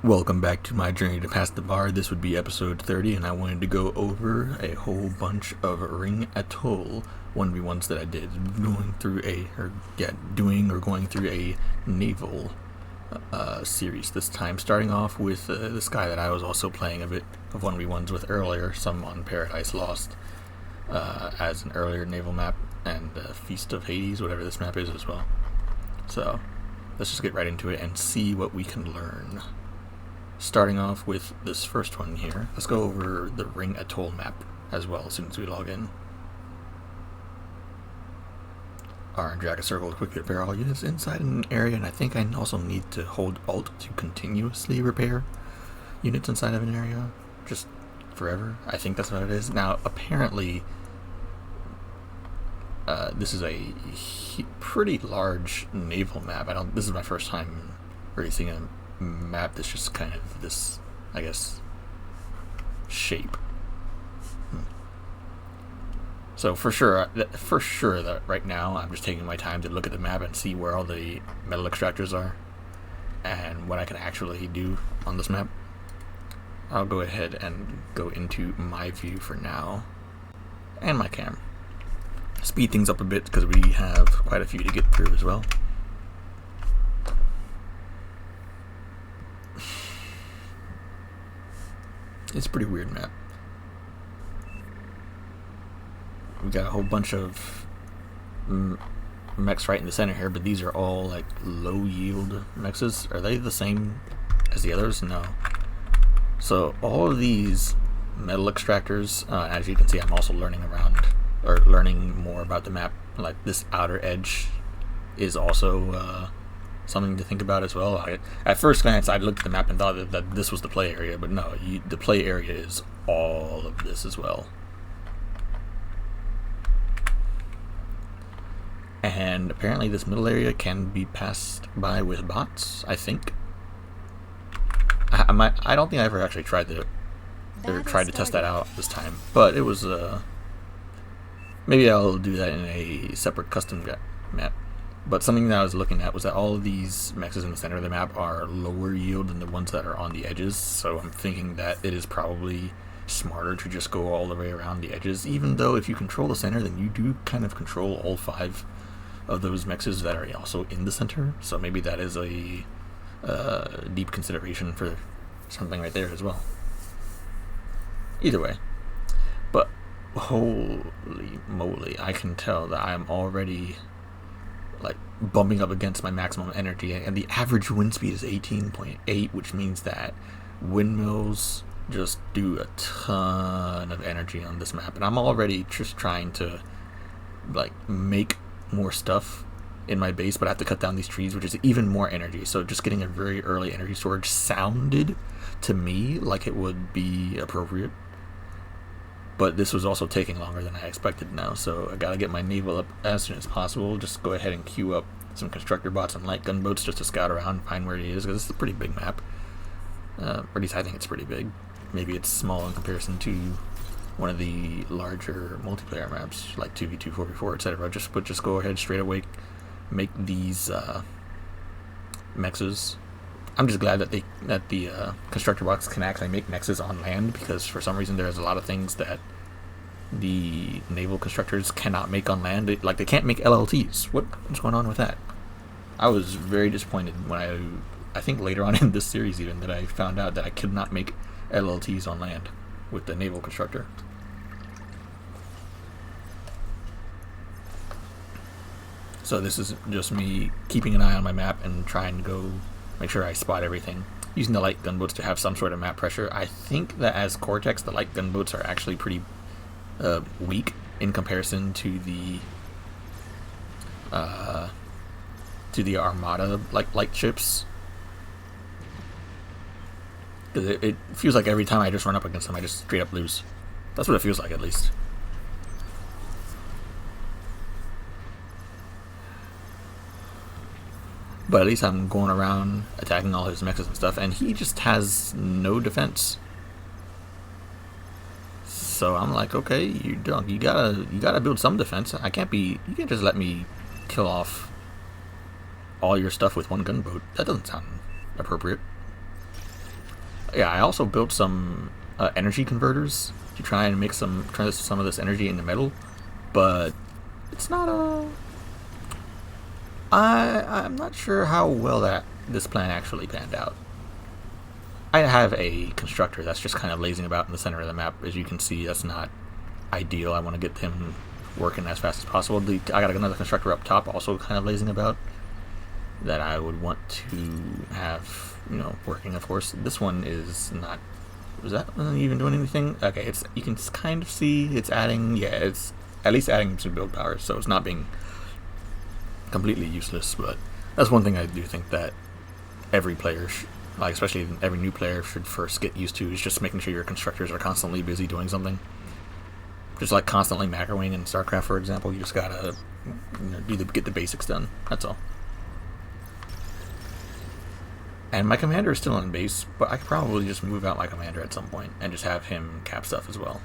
Welcome back to my journey to pass the bar. This would be episode 30, and I wanted to go over a whole bunch of Ring Atoll 1v1s that I did, going through going through a naval series this time, starting off with this guy that I was also playing a bit of 1v1s with earlier, some on Paradise Lost as an earlier naval map, and Feast of Hades, whatever this map is as well. So let's just get right into it and see what we can learn. Starting off with this first one here, let's go over the Ring Atoll map as well as soon as we log in. R and drag a circle to quickly repair all units inside an area, and I think I also need to hold Alt to continuously repair units inside of an area, just forever. I think that's what it is. Now, apparently, this is a pretty large naval map. This is my first time really seeing a map that's just kind of this, I guess, shape. So for sure that right now I'm just taking my time to look at the map and see where all the metal extractors are and what I can actually do on this map. I'll go ahead and go into my view for now, and my cam. Speed things up a bit because we have quite a few to get through as well. It's a pretty weird map. We got a whole bunch of mechs right in the center here, but these are all like low yield mechs. Are they the same as the others? No. So all of these metal extractors, as you can see, I'm also learning more about the map. Like this outer edge is also something to think about as well. At first glance, I looked at the map and thought that this was the play area, but no, the play area is all of this as well. And apparently this middle area can be passed by with bots, I think. I don't think I ever actually tried to test that out this time, but it was maybe I'll do that in a separate custom map. But something that I was looking at was that all of these mechs in the center of the map are lower yield than the ones that are on the edges, so I'm thinking that it is probably smarter to just go all the way around the edges, even though if you control the center, then you do kind of control all 5 of those mechs that are also in the center, so maybe that is a deep consideration for something right there as well. Either way, but holy moly, I can tell that I'm already like bumping up against my maximum energy, and the average wind speed is 18.8, which means that windmills just do a ton of energy on this map, and I'm already just trying to like make more stuff in my base, but I have to cut down these trees, which is even more energy. So just getting a very early energy storage sounded to me like it would be appropriate, but this was also taking longer than I expected now, so I gotta get my naval up as soon as possible. Just go ahead and queue up some constructor bots and light gunboats just to scout around and find where it is, because it's a pretty big map. Or at least I think it's pretty big. Maybe it's small in comparison to one of the larger multiplayer maps like 2v2, 4v4, etc. Just go ahead straight away, make these mexes. I'm just glad that the constructor bots can actually make mexes on land, because for some reason there's a lot of things that the naval constructors cannot make on land. Like they can't make LLTs. What's going on with that? I was very disappointed when I think later on in this series even that I found out that I could not make LLTs on land with the naval constructor. So this is just me keeping an eye on my map and trying to go make sure I spot everything, using the light gunboats to have some sort of map pressure. I think that as Cortex, the light gunboats are actually pretty weak in comparison to the Armada like light ships. It feels like every time I just run up against them, I just straight up lose. That's what it feels like, at least. But at least I'm going around attacking all his mechs and stuff, and he just has no defense. So I'm like, okay, you gotta build some defense. You can't just let me kill off all your stuff with one gunboat. That doesn't sound appropriate. Yeah, I also built some energy converters to try and make some of this energy into metal, but it's not a. I'm not sure how well this plan actually panned out. I have a constructor that's just kind of lazing about in the center of the map. As you can see, that's not ideal. I want to get him working as fast as possible. I got another constructor up top also kind of lazing about that I would want to have, working, of course. This one is not. Was that even doing anything? Okay, you can kind of see it's adding. Yeah, it's at least adding some build power, so it's not being completely useless. But that's one thing I do think that every player, especially every new player, should first get used to, is just making sure your constructors are constantly busy doing something. Just like constantly macroing in StarCraft, for example, you just gotta get the basics done. That's all. And my commander is still on base, but I could probably just move out my commander at some point and just have him cap stuff as well.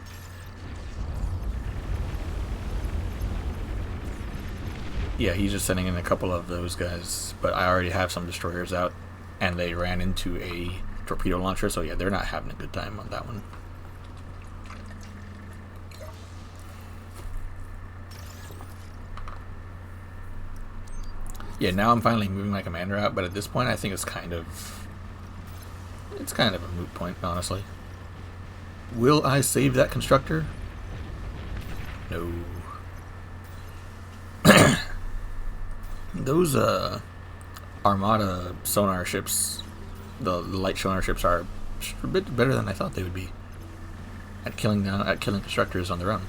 Yeah, he's just sending in a couple of those guys, but I already have some destroyers out, and they ran into a torpedo launcher, so yeah, they're not having a good time on that one. Yeah, now I'm finally moving my commander out, but at this point I think it's kind of a moot point, honestly. Will I save that constructor? No. Those Armada sonar ships, the light sonar ships, are a bit better than I thought they would be at killing constructors on their own.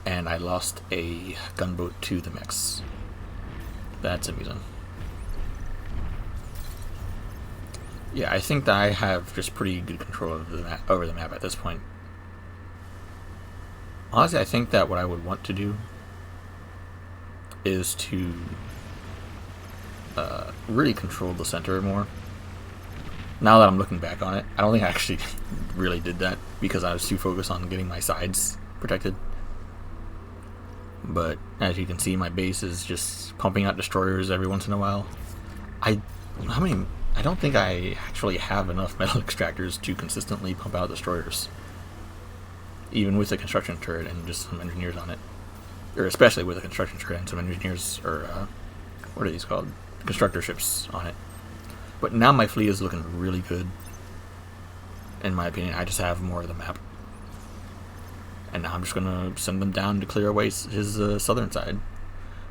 And I lost a gunboat to the mechs. That's amusing. Yeah, I think that I have just pretty good control of over the map at this point. Honestly, I think that what I would want to do is to really control the center more. Now that I'm looking back on it, I don't think I actually really did that because I was too focused on getting my sides protected. But as you can see, my base is just pumping out destroyers every once in a while. I don't think I actually have enough metal extractors to consistently pump out destroyers, even with a construction turret and just some engineers on it, or especially with a construction turret and some engineers, or what are these called? Constructor ships on it. But now my fleet is looking really good, in my opinion. I just have more of the map. And now I'm just going to send them down to clear away his southern side.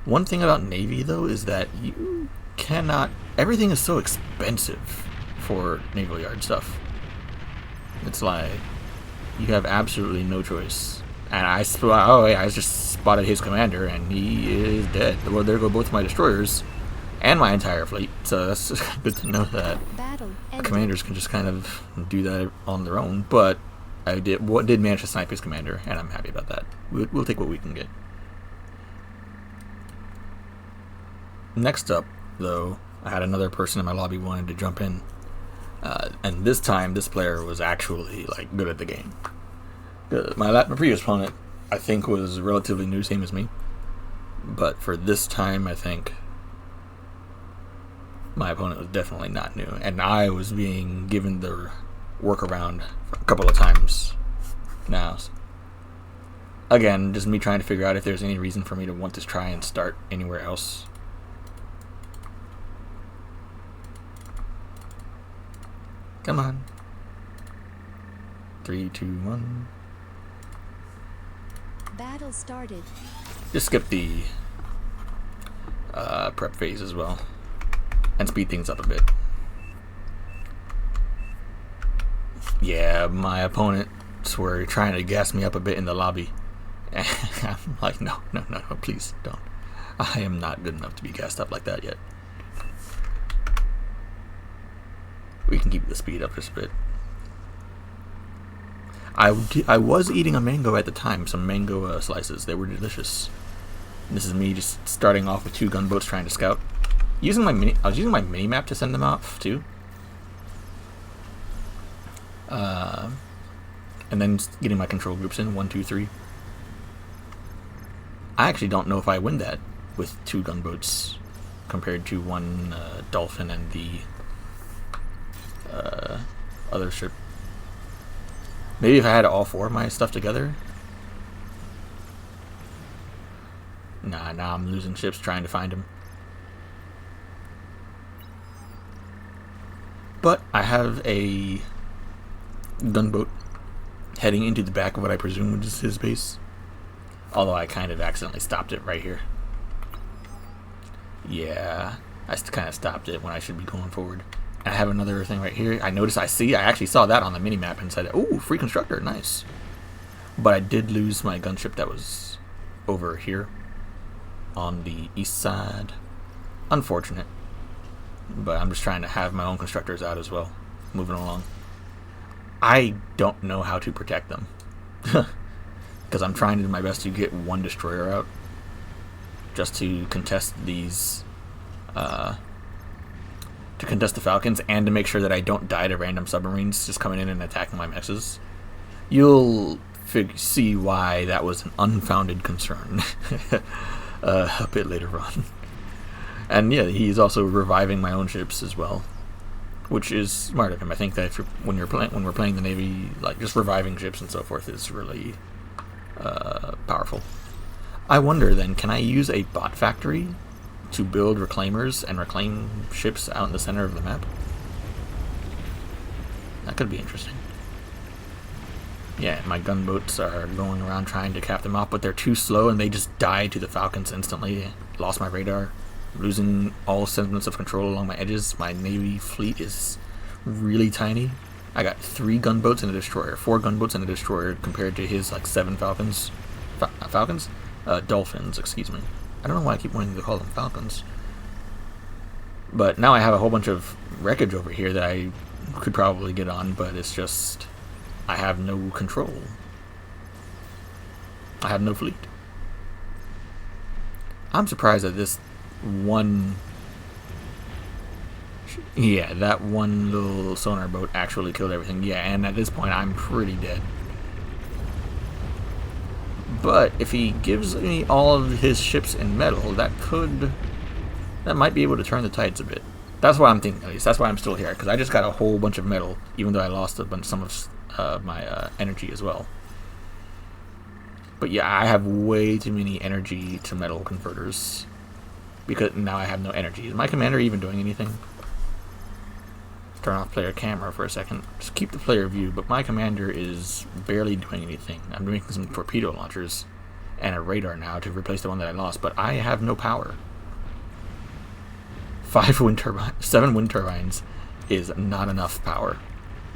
One thing about Navy, though, is that you cannot... Everything is so expensive for naval yard stuff. It's like, you have absolutely no choice. And I just spotted his commander, and he is dead. Well, there go both my destroyers and my entire fleet. So that's just good to know that commanders can just kind of do that on their own. But I did manage to snipe his commander, and I'm happy about that. We'll take what we can get. Next up, though, I had another person in my lobby wanted to jump in, and this time this player was actually good at the game. My previous opponent, I think, was relatively new, same as me, but for this time, I think my opponent was definitely not new, and I was being given the workaround a couple of times now. Again, just me trying to figure out if there's any reason for me to want to try and start anywhere else. Come on. 3, 2, 1. Battle started. Just skip the prep phase as well and speed things up a bit. Yeah, my opponents were trying to gas me up a bit in the lobby. And I'm like, no, please don't. I am not good enough to be gassed up like that yet. We can keep the speed up just a bit. I was eating a mango at the time, some mango slices. They were delicious. And this is me just starting off with 2 gunboats trying to scout. I was using my mini map to send them off too. And then getting my control groups in, 1, 2, 3. I actually don't know if I win that with 2 gunboats compared to 1 dolphin and the other ship. Maybe if I had all 4 of my stuff together. Nah, now I'm losing ships trying to find them. But I have a gunboat heading into the back of what I presume is his base. Although I kind of accidentally stopped it right here. Yeah, I kind of stopped it when I should be going forward. And I have another thing right here. I actually saw that on the mini-map and said, ooh, free constructor, nice. But I did lose my gunship that was over here on the east side. Unfortunate. But I'm just trying to have my own constructors out as well, moving along. I don't know how to protect them. Because I'm trying to do my best to get one destroyer out. Just to contest these... to contest the Falcons, and to make sure that I don't die to random submarines just coming in and attacking my mexes. You'll see why that was an unfounded concern a bit later on. And yeah, he's also reviving my own ships as well, which is smart of him. I think that when we're playing the Navy, like just reviving ships and so forth is really powerful. I wonder then, can I use a bot factory to build reclaimers and reclaim ships out in the center of the map? That could be interesting. Yeah, my gunboats are going around trying to cap them off, but they're too slow and they just die to the Falcons instantly. Lost my radar. Losing all semblance of control along my edges. My Navy fleet is really tiny. I got 3 gunboats and a destroyer. 4 gunboats and a destroyer compared to his like 7 Falcons. Falcons? Dolphins, excuse me. I don't know why I keep wanting to call them Falcons. But now I have a whole bunch of wreckage over here that I could probably get on, but it's just... I have no control. I have no fleet. I'm surprised that this one... Yeah, that one little sonar boat actually killed everything. Yeah, and at this point I'm pretty dead. But if he gives me all of his ships in metal, that might be able to turn the tides a bit. That's what I'm thinking, at least. That's why I'm still here, because I just got a whole bunch of metal, even though I lost some of my energy as well. But yeah, I have way too many energy to metal converters, because now I have no energy. Is my commander even doing anything? Let's turn off player camera for a second. Just keep the player view, but my commander is barely doing anything. I'm doing some torpedo launchers and a radar now to replace the one that I lost, but I have no power. 7 wind turbines is not enough power.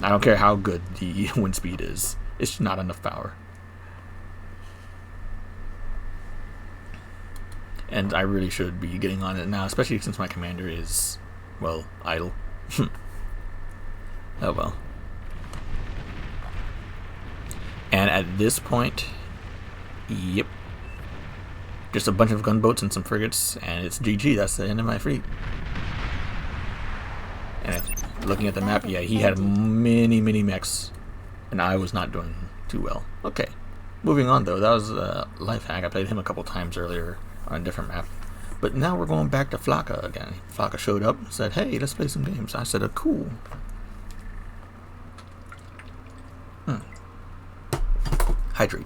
I don't care how good the wind speed is. It's not enough power. And I really should be getting on it now, especially since my commander is, well, idle. Oh well. And at this point, yep. Just a bunch of gunboats and some frigates, and it's GG. That's the end of my fleet. And if, looking at the map, yeah, he had many mechs, and I was not doing too well. Okay, moving on though. That was a life hack. I played him a couple times earlier on a different map, but now we're going back to Flaka again. Flaka showed up and said, "Hey, let's play some games." I said, "Cool." Hydrate.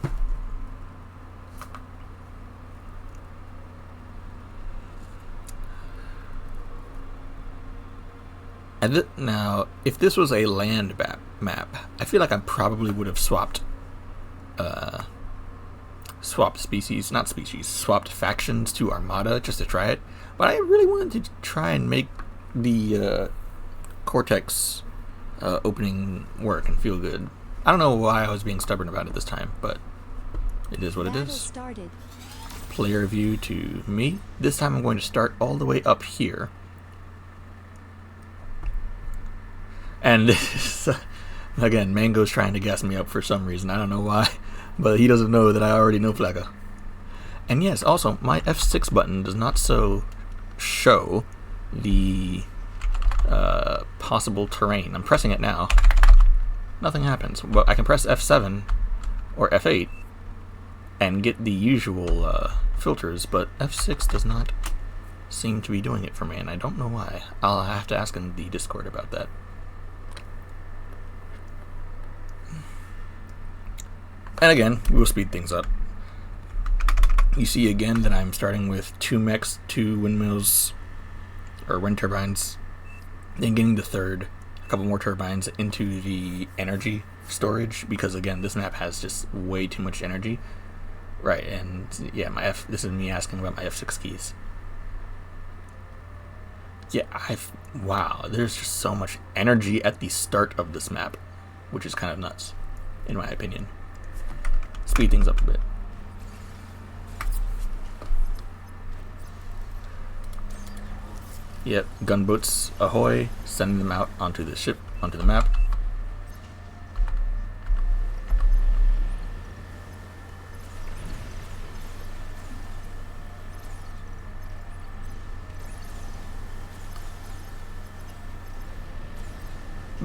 And now, if this was a land map, I feel like I probably would have swapped swapped factions to Armada just to try it. But I really wanted to try and make the Cortex opening work and feel good. I don't know why I was being stubborn about it this time, but it is what it is. Player view to me. This time I'm going to start all the way up here. And this, again, Mango's trying to gas me up for some reason. I don't know why, but he doesn't know that I already know Flaka. And yes, also, my F6 button does not show the possible terrain. I'm pressing it now. Nothing happens. Well, I can press F7 or F8 and get the usual filters, but F6 does not seem to be doing it for me, and I don't know why. I'll have to ask in the Discord about that. And again, we'll speed things up. You see again that I'm starting with 2 mechs, 2 windmills, or wind turbines, then getting the third, a couple more turbines into the energy storage, because again, this map has just way too much energy. Right, and yeah, this is me asking about my F6 keys. Yeah, wow, there's just so much energy at the start of this map, which is kind of nuts, in my opinion. Speed things up a bit. Yep, gunboats ahoy, sending them out onto the ship, onto the map.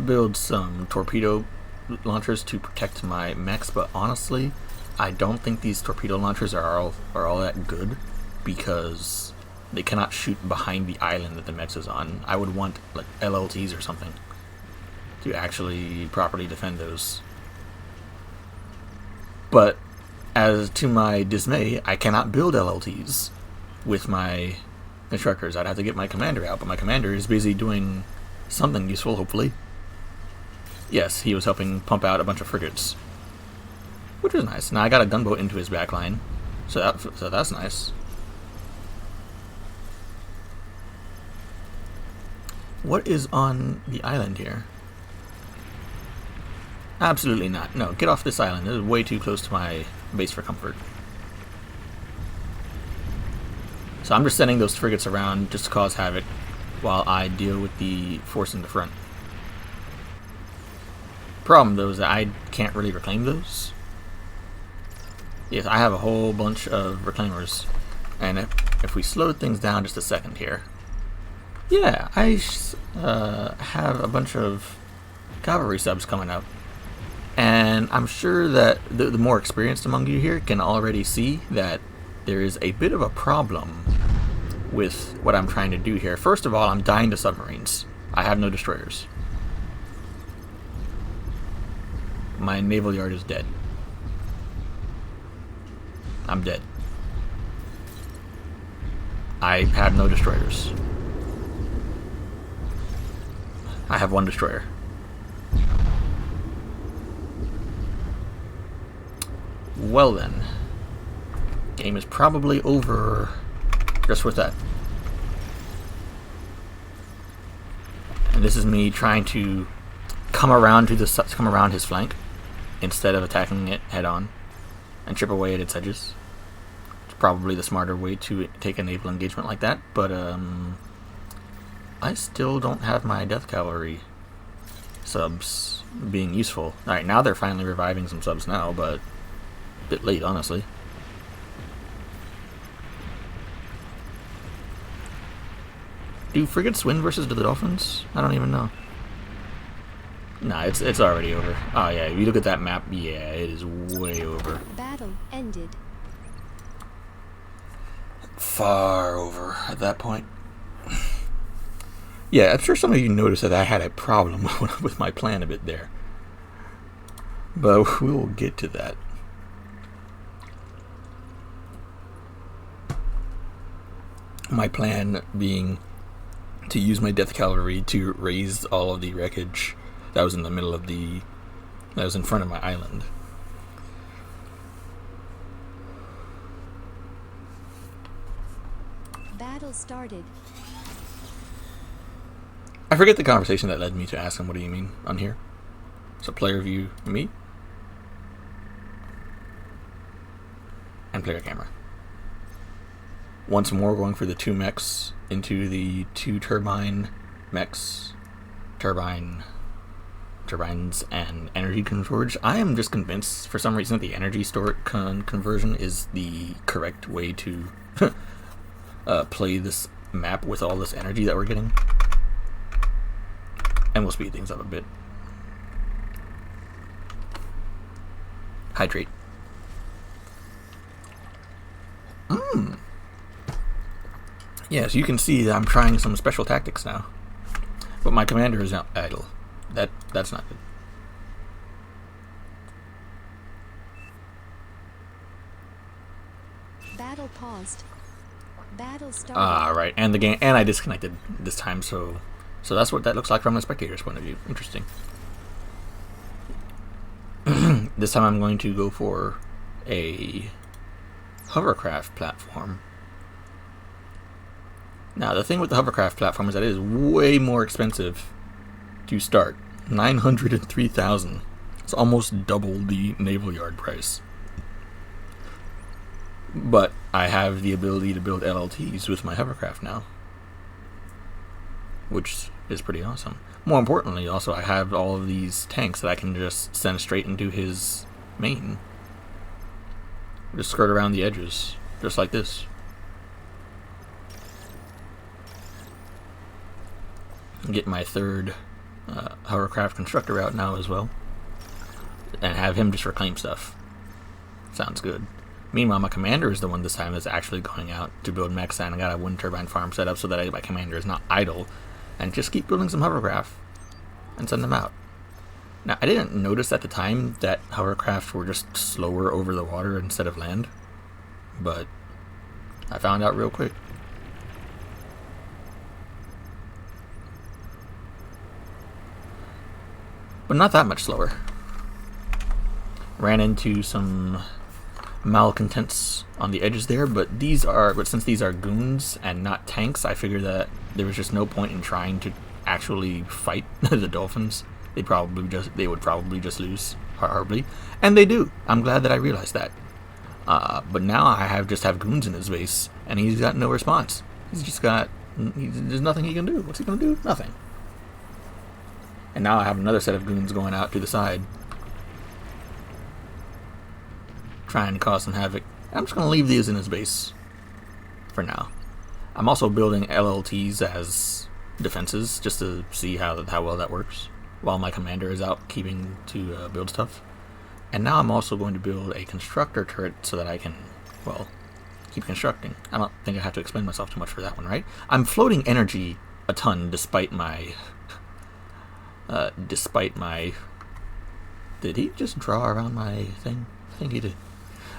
Build some torpedo launchers to protect my mechs, but honestly, I don't think these torpedo launchers are all that good, because they cannot shoot behind the island that the mechs is on. I would want like LLTs or something to actually properly defend those. But as to my dismay, I cannot build LLTs with my constructors. I'd have to get my commander out, but my commander is busy doing something useful, hopefully. Yes, he was helping pump out a bunch of frigates, which was nice. Now I got a gunboat into his backline, so that's nice. What is on the island here? Absolutely not. No, get off this island. This is way too close to my base for comfort. So I'm just sending those frigates around just to cause havoc while I deal with the force in the front. Problem though is that I can't really reclaim those. Yes, I have a whole bunch of reclaimers, and if we slow things down just a second here, yeah, I have a bunch of cavalry subs coming up, and I'm sure that the more experienced among you here can already see that there is a bit of a problem with what I'm trying to do here. First of all, I'm dying to submarines. I have no destroyers. My naval yard is dead. I'm dead. I have no destroyers. I have 1 destroyer. Well then, game is probably over just with that. And this is me trying to come around his flank instead of attacking it head on and chip away at its edges. It's probably the smarter way to take a naval engagement like that, but I still don't have my death cavalry subs being useful. Alright, now they're finally reviving some subs now, but a bit late, honestly. Do frigates win versus the dolphins? I don't even know. Nah, it's already over. Oh yeah, if you look at that map, yeah, it is way over. Battle ended. Far over at that point. Yeah, I'm sure some of you noticed that I had a problem with my plan a bit there. But we'll get to that. My plan being to use my death cavalry to raise all of the wreckage that was in the middle of that was in front of my island. Battle started. I forget the conversation that led me to ask him, what do you mean on here? So player view me and player camera. Once more going for the 2 mechs into the 2 turbine mechs, turbines and energy storage. I am just convinced for some reason that the energy conversion is the correct way to play this map with all this energy that we're getting. And we'll speed things up a bit. Hydrate. Yes, you can see that I'm trying some special tactics now. But my commander is idle. That's not good. Battle paused. Battle started. Ah, right. And the game, and I disconnected this time, so that's what that looks like from the spectator's point of view. Interesting. This time I'm going to go for a hovercraft platform. Now, the thing with the hovercraft platform is that it is way more expensive to start. 903,000. It's almost double the naval yard price. But I have the ability to build LLTs with my hovercraft now, which is pretty awesome. More importantly, also, I have all of these tanks that I can just send straight into his main. Just skirt around the edges, just like this. Get my third hovercraft constructor out now as well, and have him just reclaim stuff. Sounds good. Meanwhile, my commander is the one this time that's actually going out to build mechs, and I got a wind turbine farm set up so that my commander is not idle, and just keep building some hovercraft and send them out. Now, I didn't notice at the time that hovercraft were just slower over the water instead of land, but I found out real quick. But not that much slower. Ran into some malcontents on the edges there, but since these are goons and not tanks, I figured that there was just no point in trying to actually fight the dolphins. They would probably just lose horribly, and they do. I'm glad that I realized that. But now I just have goons in his base, and he's got no response. There's nothing he can do. What's he gonna do? Nothing. And now I have another set of goons going out to the side, trying to cause some havoc. I'm just going to leave these in his base for now. I'm also building LLTs as defenses just to see how well that works while my commander is out keeping to build stuff. And now I'm also going to build a constructor turret so that I can, well, keep constructing. I don't think I have to explain myself too much for that one, right? I'm floating energy a ton despite my... Did he just draw around my thing? I think he did.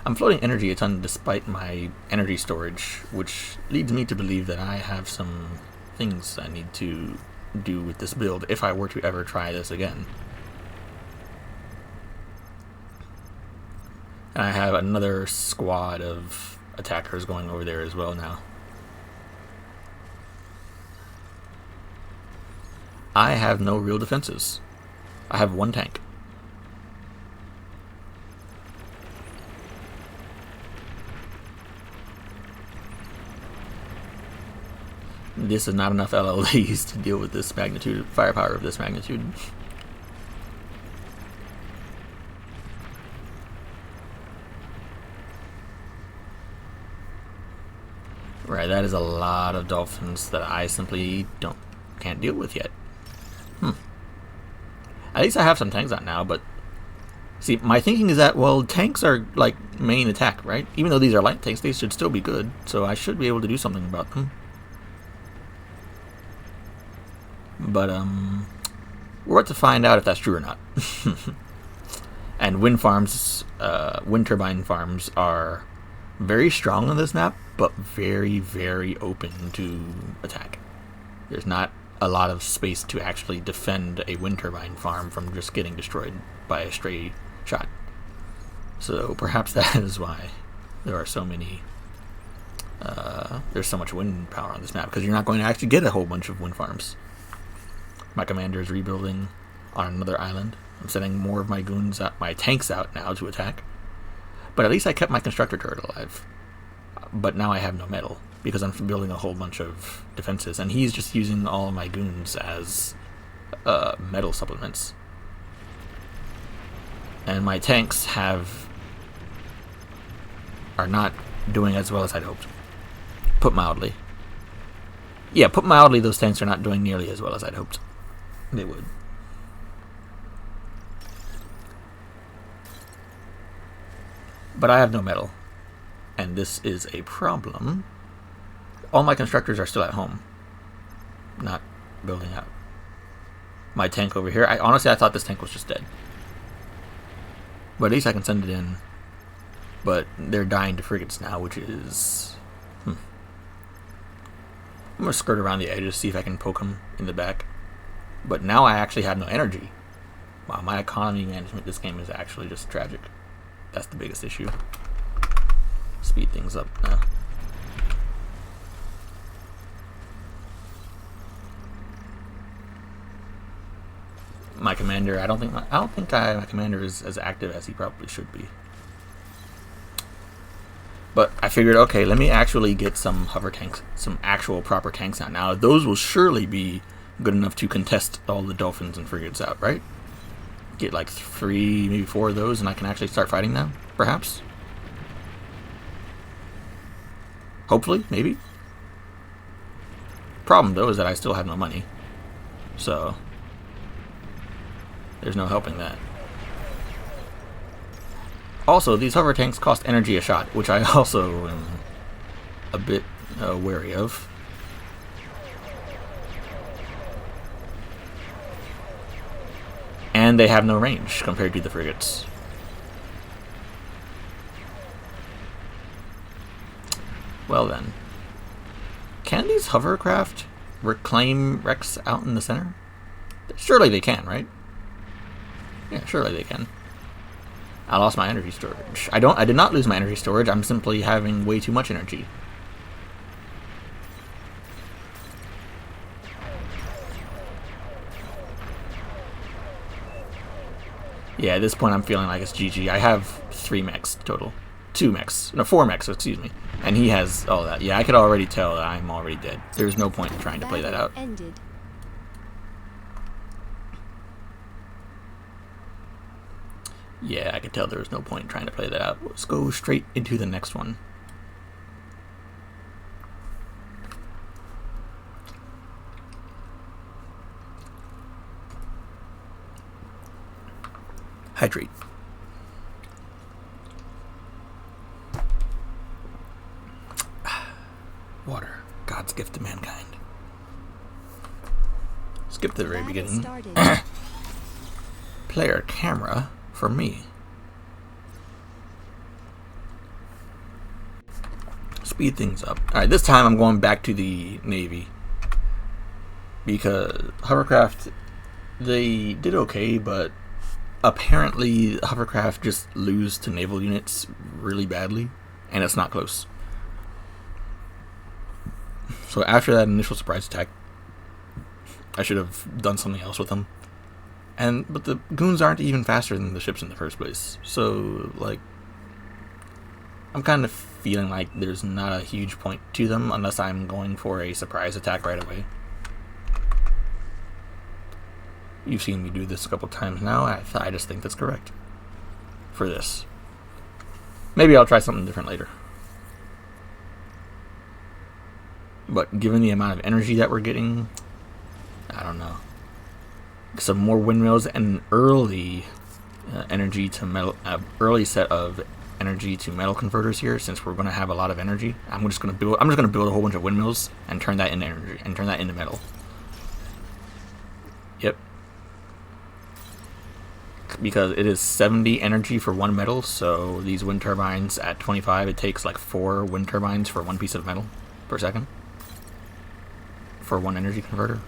I'm floating energy a ton despite my energy storage, which leads me to believe that I have some things I need to do with this build if I were to ever try this again. And I have another squad of attackers going over there as well now. I have no real defenses. I have one tank. This is not enough LLDs to deal with this magnitude, firepower of this magnitude. Right, that is a lot of dolphins that I simply can't deal with yet. At least I have some tanks out now, but see, my thinking is that, well, tanks are like main attack, right? Even though these are light tanks, they should still be good, so I should be able to do something about them. But we're about to find out if that's true or not. And wind turbine farms are very strong on this map, but very, very open to attack. There's not a lot of space to actually defend a wind turbine farm from just getting destroyed by a stray shot. So perhaps that is why there are so many there's so much wind power on this map, because you're not going to actually get a whole bunch of wind farms. My commander is rebuilding on another island. I'm sending more of my goons out, my tanks out now to attack. But at least I kept my constructor turret alive. But now I have no metal, because I'm building a whole bunch of defenses, and he's just using all of my goons as metal supplements. And my tanks are not doing as well as I'd hoped. Put mildly. Yeah, put mildly, those tanks are not doing nearly as well as I'd hoped they would. But I have no metal, and this is a problem. All my constructors are still at home, not building out. My tank over here, honestly I thought this tank was just dead. But at least I can send it in But they're dying to frigates now, which is... I'm going to skirt around the edges, see if I can poke them in the back. But now I actually have no energy. Wow, my economy management this game is actually just tragic. That's the biggest issue. Speed things up now. My commander, I don't think my commander is as active as he probably should be. But I figured, okay, let me actually get some hover tanks, some actual proper tanks out. Now, those will surely be good enough to contest all the dolphins and frigates out, right? Get like 3, maybe 4 of those, and I can actually start fighting now, perhaps? Hopefully, maybe? Problem, though, is that I still have no money. So, there's no helping that. Also, these hover tanks cost energy a shot, which I also am a bit wary of. And they have no range compared to the frigates. Well then. Can these hovercraft reclaim wrecks out in the center? Surely they can, right? Yeah, surely they can. I lost my energy storage. I did not lose my energy storage, I'm simply having way too much energy. Yeah, at this point I'm feeling like it's GG. I have 3 mechs total. 2 mechs. No, 4 mechs, excuse me. And he has all that. Yeah, I could already tell that I'm already dead. There's no point in trying to play that out. Ended. Yeah, I could tell there was no point in trying to play that out. Let's go straight into the next one. Hydrate. Water. God's gift to mankind. Skip the very beginning. Player camera for me. Speed things up. Alright, this time I'm going back to the Navy. Because hovercraft, they did okay, but apparently hovercraft just lose to naval units really badly, and it's not close. So after that initial surprise attack, I should have done something else with them. But the goons aren't even faster than the ships in the first place. So, like, I'm kind of feeling like there's not a huge point to them unless I'm going for a surprise attack right away. You've seen me do this a couple times now. I just think that's correct for this. Maybe I'll try something different later. But given the amount of energy that we're getting, I don't know. Some more windmills and an early energy to metal, early set of energy to metal converters here. Since we're going to have a lot of energy, I'm just going to build a whole bunch of windmills and turn that into energy and turn that into metal. Yep. Because it is 70 energy for 1 metal, so these wind turbines at 25, it takes like 4 wind turbines for 1 piece of metal per second for 1 energy converter.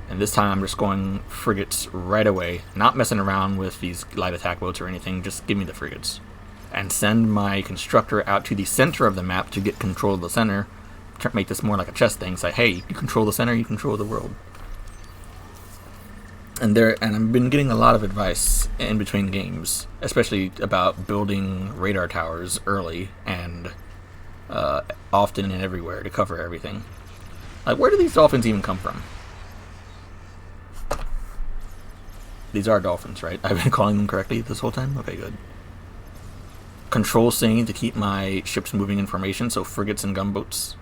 And this time I'm just going frigates right away, not messing around with these light attack boats or anything, just give me the frigates. And send my constructor out to the center of the map to get control of the center, make this more like a chess thing, say, hey, you control the center, you control the world. And I've been getting a lot of advice in between games, especially about building radar towers early and often and everywhere to cover everything. Like, where do these dolphins even come from? These are dolphins, right? I've been calling them correctly this whole time? Okay, good. Control scene to keep my ships moving in formation, so frigates and gunboats.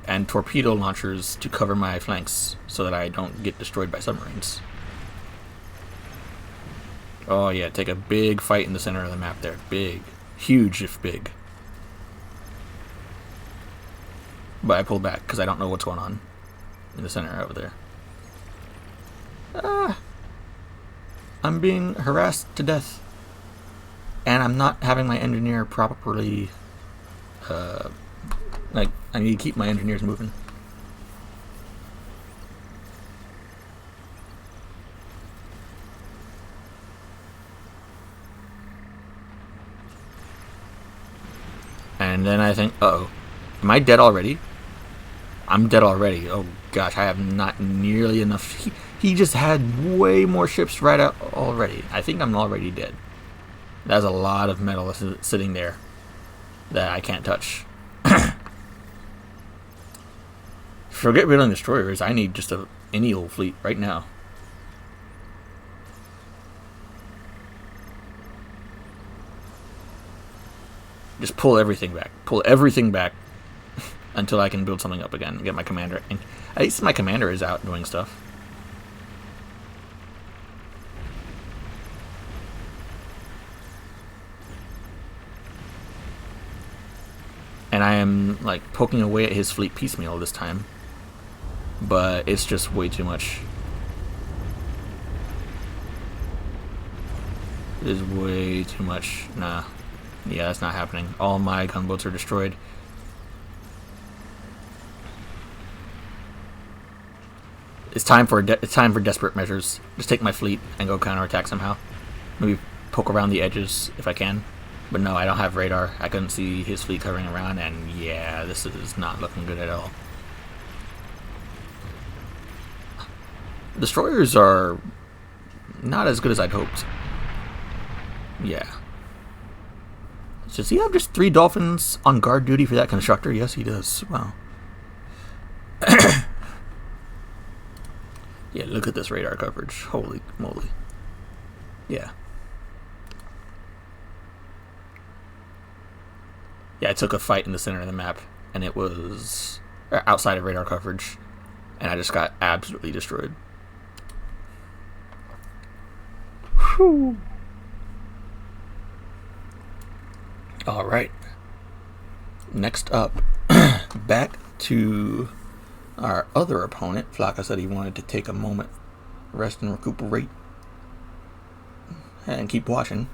And torpedo launchers to cover my flanks so that I don't get destroyed by submarines. Oh yeah, take a big fight in the center of the map there. Big. Huge if big. But I pulled back because I don't know what's going on in the center over there. I'm being harassed to death. and I'm not having my engineer properly. Like, I need to keep my engineers moving. And then I think, uh-oh, am I dead already? I'm dead already. Oh gosh, I have not nearly enough. He just had way more ships right out already. I think I'm already dead. That's a lot of metal sitting there that I can't touch. Forget building destroyers. I need just any old fleet right now. Just pull everything back. Pull everything back until I can build something up again and get my commander. And at least my commander is out doing stuff. And I am like poking away at his fleet piecemeal this time. But it's just way too much. It is way too much. Nah. Yeah, that's not happening. All my gunboats are destroyed. It's time for desperate measures. Just take my fleet and go counterattack somehow. Maybe poke around the edges if I can. But no, I don't have radar. I couldn't see his fleet covering around, and yeah, this is not looking good at all. Destroyers are not as good as I'd hoped. Yeah. Does he have just 3 dolphins on guard duty for that constructor? Yes, he does. Wow. Yeah, look at this radar coverage. Holy moly. Yeah. Yeah, I took a fight in the center of the map, and it was outside of radar coverage, and I just got absolutely destroyed. Whew. All right. Next up, back to our other opponent. Flaka said he wanted to take a moment, rest and recuperate, and keep watching.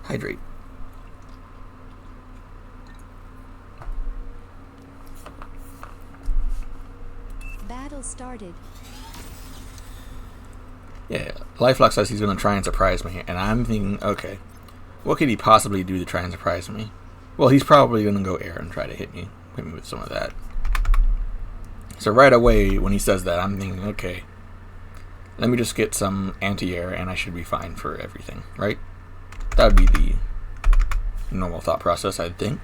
Hydrate. Battle started. Yeah, Lifelock says he's going to try and surprise me, and I'm thinking, okay, what could he possibly do to try and surprise me? Well, he's probably going to go air and try to hit me with some of that. So right away, when he says that, I'm thinking, okay, let me just get some anti-air, and I should be fine for everything, right? That would be the normal thought process, I'd think.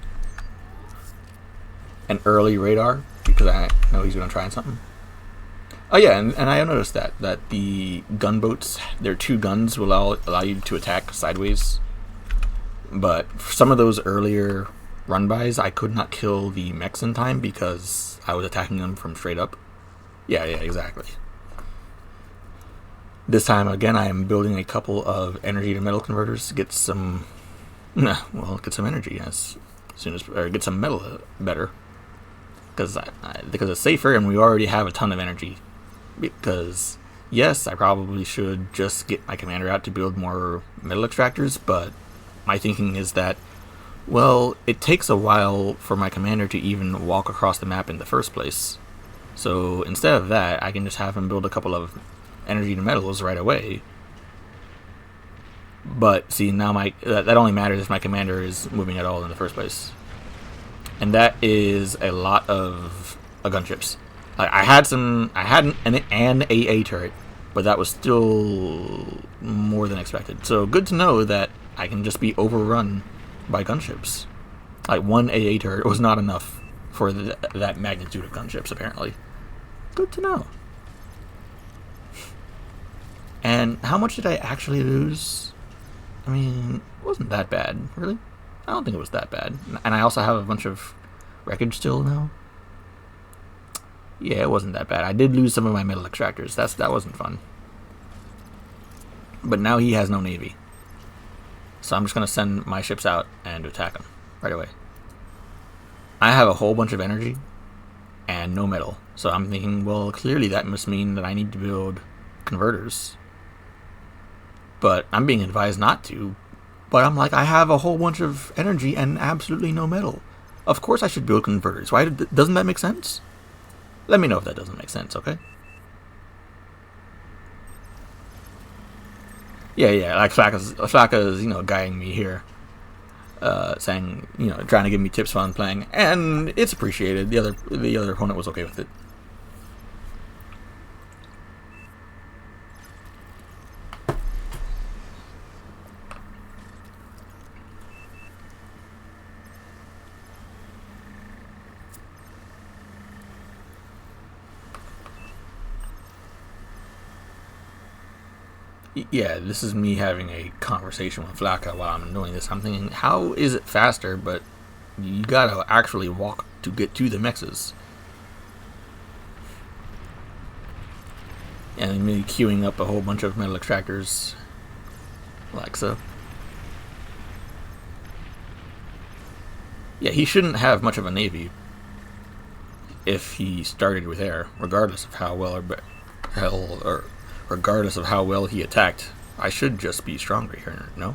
An early radar, because I know he's going to try something. Oh yeah, and I noticed that the gunboats, their 2 guns will allow you to attack sideways. But for some of those earlier run-bys, I could not kill the mechs in time because I was attacking them from straight up. Yeah, exactly. This time, again, I am building a couple of energy to metal converters to get some, get some energy as soon as, or get some metal better. Because it's safer, and we already have a ton of energy. Because, yes, I probably should just get my commander out to build more metal extractors, but my thinking is that, well, it takes a while for my commander to even walk across the map in the first place. So instead of that, I can just have him build a couple of energy to metals right away. But see, now that only matters if my commander is moving at all in the first place. And that is a lot of gunships. I had an AA turret, but that was still more than expected. So good to know that I can just be overrun by gunships. Like 1 AA turret was not enough for that magnitude of gunships, apparently. Good to know. And how much did I actually lose? I mean, it wasn't that bad, really. I don't think it was that bad. And I also have a bunch of wreckage still now. Yeah, it wasn't that bad. I did lose some of my metal extractors. That wasn't fun. But now he has no navy. So I'm just going to send my ships out and attack him right away. I have a whole bunch of energy and no metal. So I'm thinking, well, clearly that must mean that I need to build converters. but I'm being advised not to. But I'm like, I have a whole bunch of energy and absolutely no metal. Of course I should build converters. Why doesn't that make sense? Let me know if that doesn't make sense, okay? Yeah, like Flaka's, guiding me here. Saying, trying to give me tips while I'm playing. And it's appreciated. The other opponent was okay with it. Yeah, this is me having a conversation with Flaka while I'm doing this. I'm thinking, how is it faster, but you gotta actually walk to get to the mexes? And me queuing up a whole bunch of metal extractors, like so. Yeah, he shouldn't have much of a navy if he started with air, regardless of how well or regardless of how well he attacked. I should just be stronger here, no?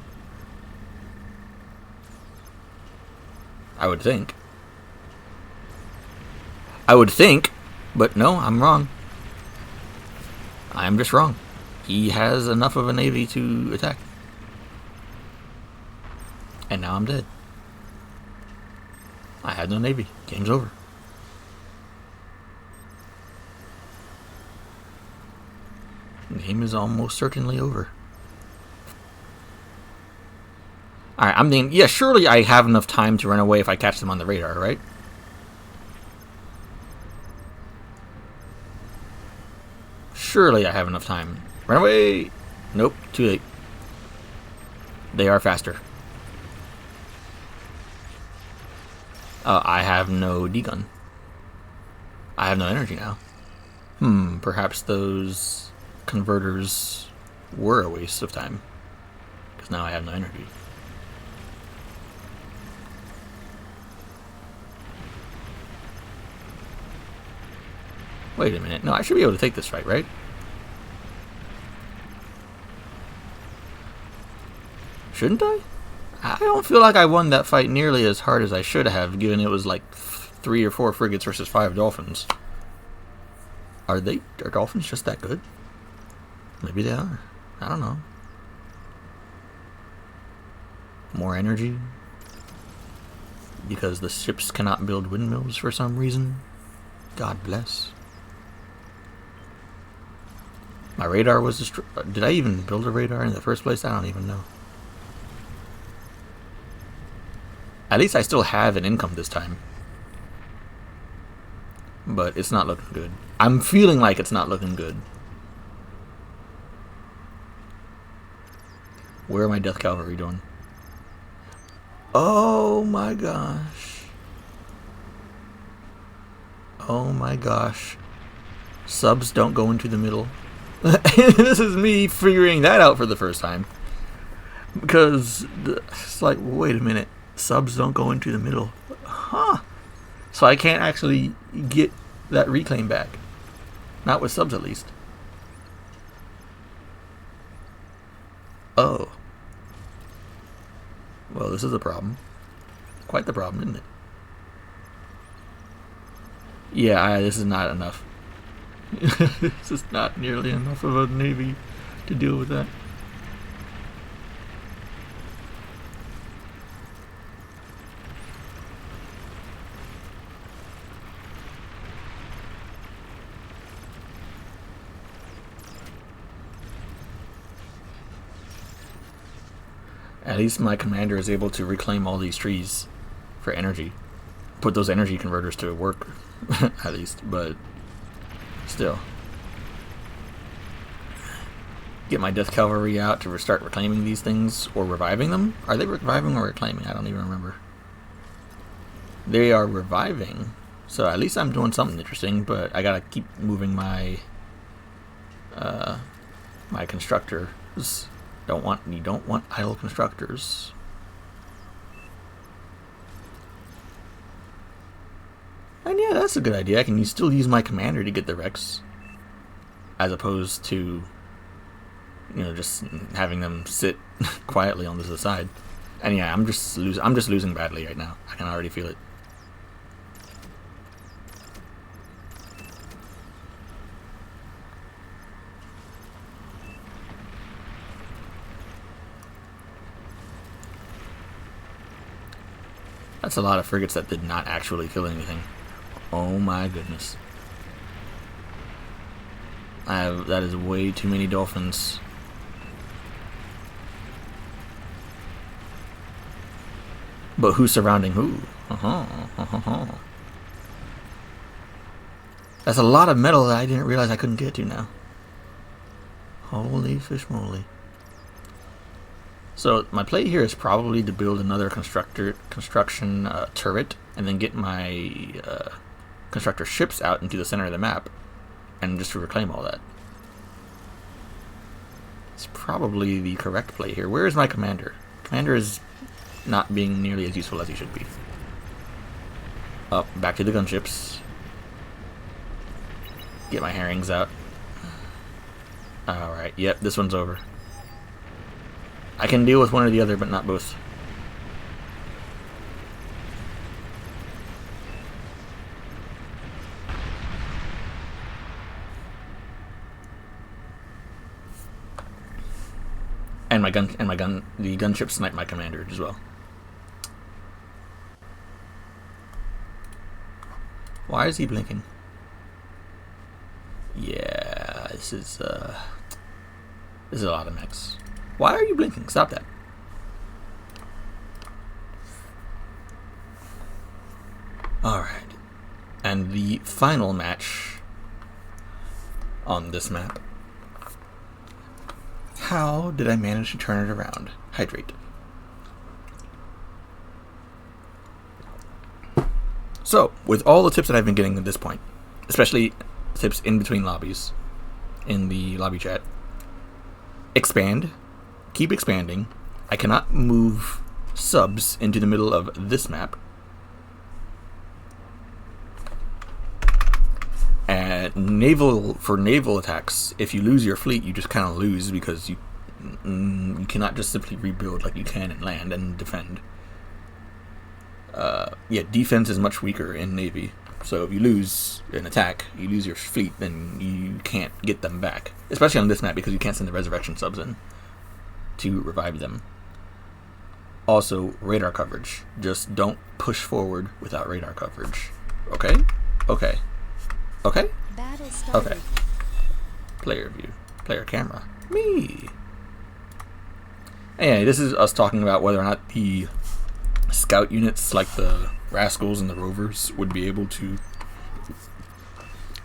I would think. But no, I'm wrong. I'm just wrong. He has enough of a navy to attack. And now I'm dead. I had no navy. Game's over. The game is almost certainly over. Alright, I'm thinking, yeah, surely I have enough time to run away if I catch them on the radar, right? Surely I have enough time. Run away! Nope, too late. They are faster. I have no D-gun. I have no energy now. Perhaps those converters were a waste of time. Because now I have no energy. Wait a minute. No, I should be able to take this fight, right? Shouldn't I? I don't feel like I won that fight nearly as hard as I should have, given it was like 3 or 4 frigates versus 5 dolphins. Are dolphins just that good? Maybe they are. I don't know. More energy? Because the ships cannot build windmills for some reason? God bless. My radar was destroyed. Did I even build a radar in the first place? I don't even know. At least I still have an income this time. But it's not looking good. I'm feeling like it's not looking good. Where are my death cavalry doing? Oh my gosh. Oh my gosh. Subs don't go into the middle. This is me figuring that out for the first time. Because it's like, wait a minute. Subs don't go into the middle. Huh. So I can't actually get that reclaim back. Not with subs, at least. Oh. Well, this is a problem. Quite the problem, isn't it? Yeah, this is not enough. This is not nearly enough of a navy to deal with that. At least my commander is able to reclaim all these trees for energy. Put those energy converters to work, at least, but still. Get my death cavalry out to start reclaiming these things, or reviving them? Are they reviving or reclaiming? I don't even remember. They are reviving, so at least I'm doing something interesting, but I gotta keep moving my my constructors. You don't want idle constructors. And yeah, that's a good idea. I can still use my commander to get the Rex, as opposed to You know, just having them sit quietly on the side. And yeah, I'm just losing badly right now. I can already feel it. That's a lot of frigates that did not actually kill anything. Oh my goodness. That is way too many dolphins. But who's surrounding who? That's a lot of metal that I didn't realize I couldn't get to now. Holy fish moly. So my play here is probably to build another construction turret and then get my constructor ships out into the center of the map and just to reclaim all that. It's probably the correct play here. Where is my commander? Commander is not being nearly as useful as he should be. Up, back to the gunships. Get my herrings out. Alright, yep, this one's over. I can deal with one or the other, but not both. And the gunship snipe my commander as well. Why is he blinking? Yeah, this is a lot of mechs. Why are you blinking? Stop that. Alright. And the final match on this map. How did I manage to turn it around? Hydrate. So, with all the tips that I've been getting at this point, especially tips in between lobbies, in the lobby chat, expand. Keep expanding. I cannot move subs into the middle of this map. And for naval attacks, if you lose your fleet, you just kind of lose because you cannot just simply rebuild like you can in land and defend. Yeah, defense is much weaker in Navy. So if you lose an attack, you lose your fleet, then you can't get them back. Especially on this map because you can't send the resurrection subs in to revive them. Also, radar coverage. Just don't push forward without radar coverage. Okay? Okay. Okay? Battle started. Okay. Player view. Player camera. Me! Anyway, this is us talking about whether or not the scout units like the Rascals and the Rovers would be able to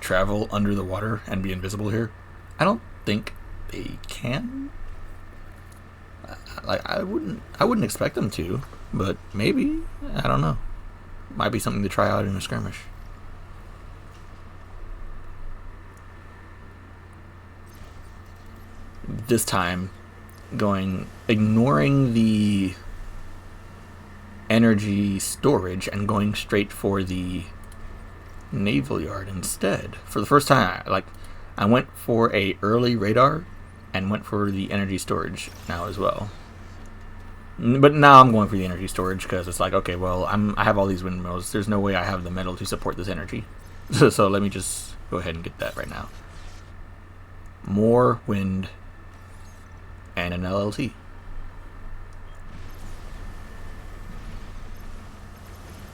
travel under the water and be invisible here. I don't think they can. Like I wouldn't expect them to, but maybe. I don't know. Might be something to try out in a skirmish. This time, ignoring the energy storage and going straight for the naval yard instead. For the first time, I went for a early radar and went for the energy storage now as well. But now I'm going for the energy storage because it's like, okay, well, I have all these windmills. There's no way I have the metal to support this energy. So let me just go ahead and get that right now. More wind and an LLT.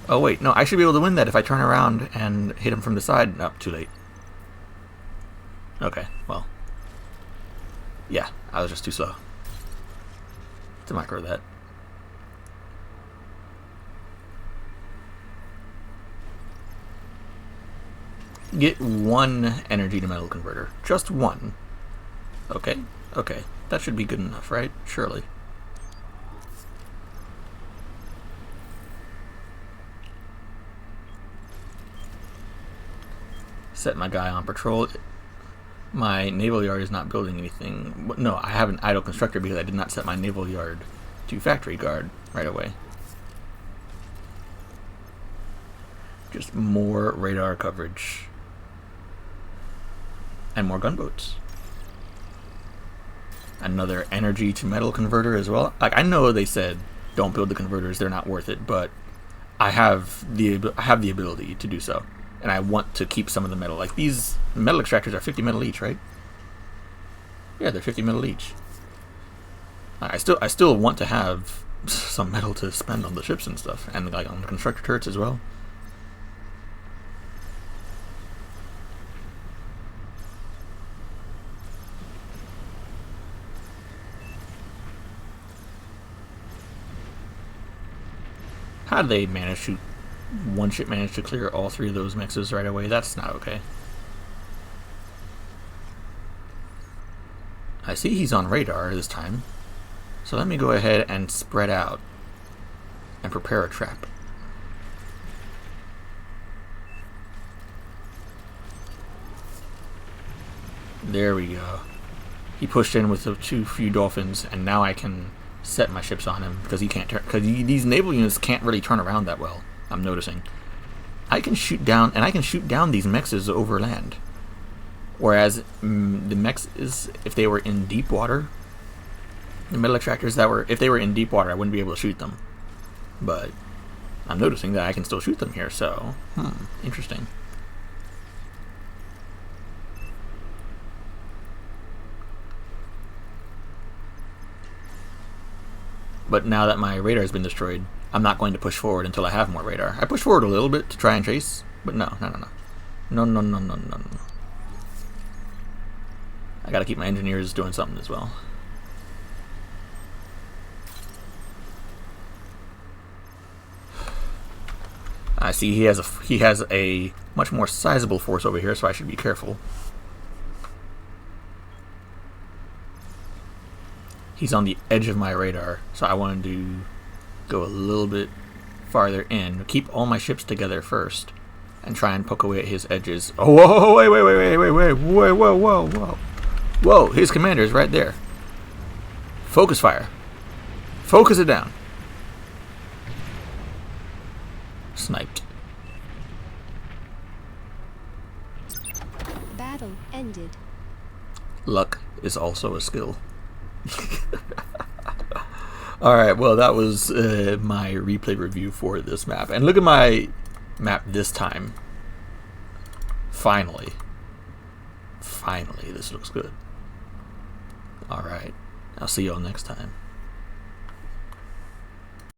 Oh wait, no, I should be able to win that if I turn around and hit him from the side. No, too late. Okay, well. Yeah, I was just too slow to micro that. Get one energy to metal converter. Just one. Okay, okay. That should be good enough, right? Surely. Set my guy on patrol. My naval yard is not building anything. No, I have an idle constructor because I did not set my naval yard to factory guard right away. Just more radar coverage. And more gunboats. another energy to metal converter as well. Like, I know they said don't build the converters; they're not worth it, but I have the ability to do so, and I want to keep some of the metal. Like, these metal extractors are 50 metal each, right? Yeah, they're 50 metal each. I still want to have some metal to spend on the ships and stuff, and like on the constructor turrets as well. How did they manage to... one ship managed to clear all 3 of those mixes right away? That's not okay. I see he's on radar this time. So let me go ahead and spread out and prepare a trap. There we go. He pushed in with the 2 few dolphins, and now I can set my ships on him because he can't turn. Because these naval units can't really turn around that well. I'm noticing. I can shoot down, and I can shoot down these mexes over land. Whereas the mechs is, if they were in deep water, the metal extractors that were, if they were in deep water, I wouldn't be able to shoot them. But I'm noticing that I can still shoot them here. So, interesting. But now that my radar has been destroyed, I'm not going to push forward until I have more radar. I push forward a little bit to try and chase, but no. I gotta keep my engineers doing something as well. I see he has a much more sizable force over here, so I should be careful. He's on the edge of my radar, so I wanted to go a little bit farther in. Keep all my ships together first, and try and poke away at his edges. Oh, whoa, wait. Whoa, his commander is right there. Focus fire. Focus it down. Sniped. Battle ended. Luck is also a skill. Alright, well, that was my replay review for this map. And look at my map this time. Finally, this looks good. Alright, I'll see y'all next time.